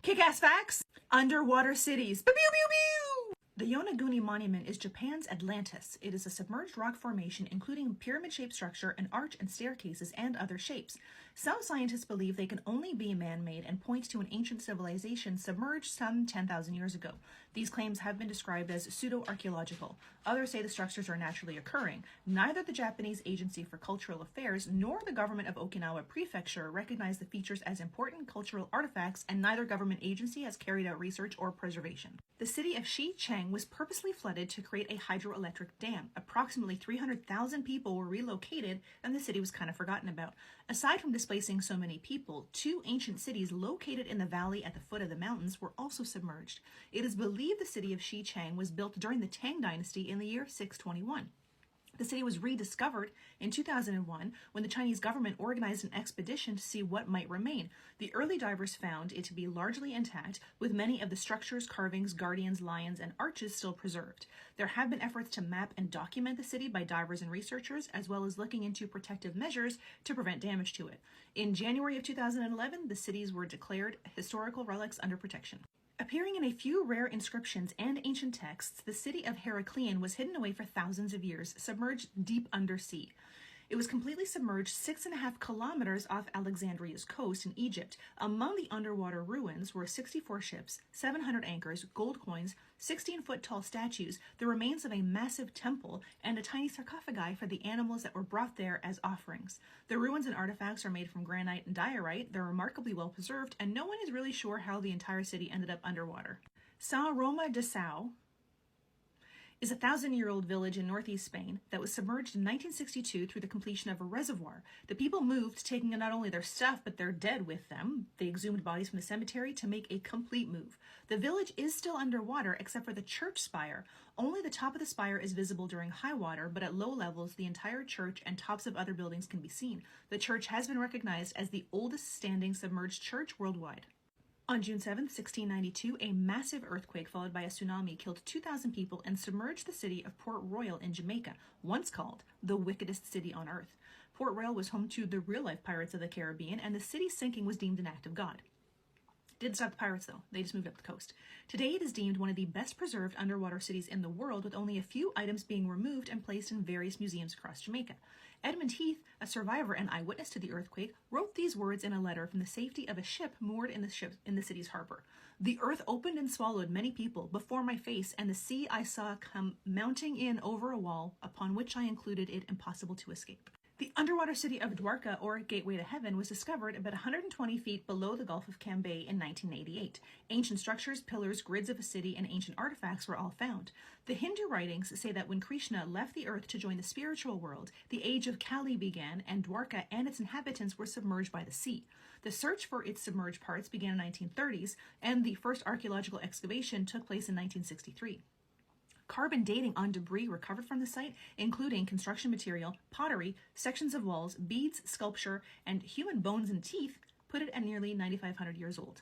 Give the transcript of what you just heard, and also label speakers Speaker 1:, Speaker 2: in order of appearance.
Speaker 1: Kick-ass facts! Underwater cities. Pew, pew, pew, pew! The Yonaguni Monument is Japan's Atlantis. It is a submerged rock formation including pyramid-shaped structure, an arch and staircases, and other shapes. Some scientists believe they can only be man-made and point to an ancient civilization submerged some 10,000 years ago. These claims have been described as pseudo-archaeological. Others say the structures are naturally occurring. Neither the Japanese Agency for Cultural Affairs nor the government of Okinawa Prefecture recognize the features as important cultural artifacts, and neither government agency has carried out research or preservation. The city of Xicheng was purposely flooded to create a hydroelectric dam. Approximately 300,000 people were relocated, and the city was kind of forgotten about. Aside from displacing so many people, two ancient cities located in the valley at the foot of the mountains were also submerged. It is believed the city of Xicheng was built during the Tang Dynasty in the year 621. The city was rediscovered in 2001 when the Chinese government organized an expedition to see what might remain. The early divers found it to be largely intact, with many of the structures, carvings, guardians, lions, and arches still preserved. There have been efforts to map and document the city by divers and researchers, as well as looking into protective measures to prevent damage to it. In January of 2011, the cities were declared historical relics under protection. Appearing in a few rare inscriptions and ancient texts, the city of Heraklion was hidden away for thousands of years, submerged deep undersea. It was completely submerged 6.5 kilometers off Alexandria's coast in Egypt. Among the underwater ruins were 64 ships, 700 anchors, gold coins, 16-foot-tall statues, the remains of a massive temple, and a tiny sarcophagi for the animals that were brought there as offerings. The ruins and artifacts are made from granite and diorite. They're remarkably well preserved, and no one is really sure how the entire city ended up underwater. São Roma de São is a 1,000-year-old village in northeast Spain that was submerged in 1962 through the completion of a reservoir. The people moved, taking not only their stuff but their dead with them. They exhumed bodies from the cemetery to make a complete move. The village is still underwater except for the church spire. Only the top of the spire is visible during high water, but at low levels the entire church and tops of other buildings can be seen. The church has been recognized as the oldest standing submerged church worldwide. On June 7, 1692, a massive earthquake followed by a tsunami killed 2,000 people and submerged the city of Port Royal in Jamaica, once called the wickedest city on earth. Port Royal was home to the real-life pirates of the Caribbean, and the city's sinking was deemed an act of God. Didn't stop the pirates, though. They just moved up the coast. Today, it is deemed one of the best-preserved underwater cities in the world, with only a few items being removed and placed in various museums across Jamaica. Edmund Heath, a survivor and eyewitness to the earthquake, wrote these words in a letter from the safety of a ship moored in the city's harbor. "The earth opened and swallowed many people before my face, and the sea I saw come mounting in over a wall, upon which I included it impossible to escape." The underwater city of Dwarka, or Gateway to Heaven, was discovered about 120 feet below the Gulf of Cambay in 1988. Ancient structures, pillars, grids of a city, and ancient artifacts were all found. The Hindu writings say that when Krishna left the earth to join the spiritual world, the age of Kali began, and Dwarka and its inhabitants were submerged by the sea. The search for its submerged parts began in the 1930s, and the first archaeological excavation took place in 1963. Carbon dating on debris recovered from the site, including construction material, pottery, sections of walls, beads, sculpture, and human bones and teeth, put it at nearly 9,500 years old.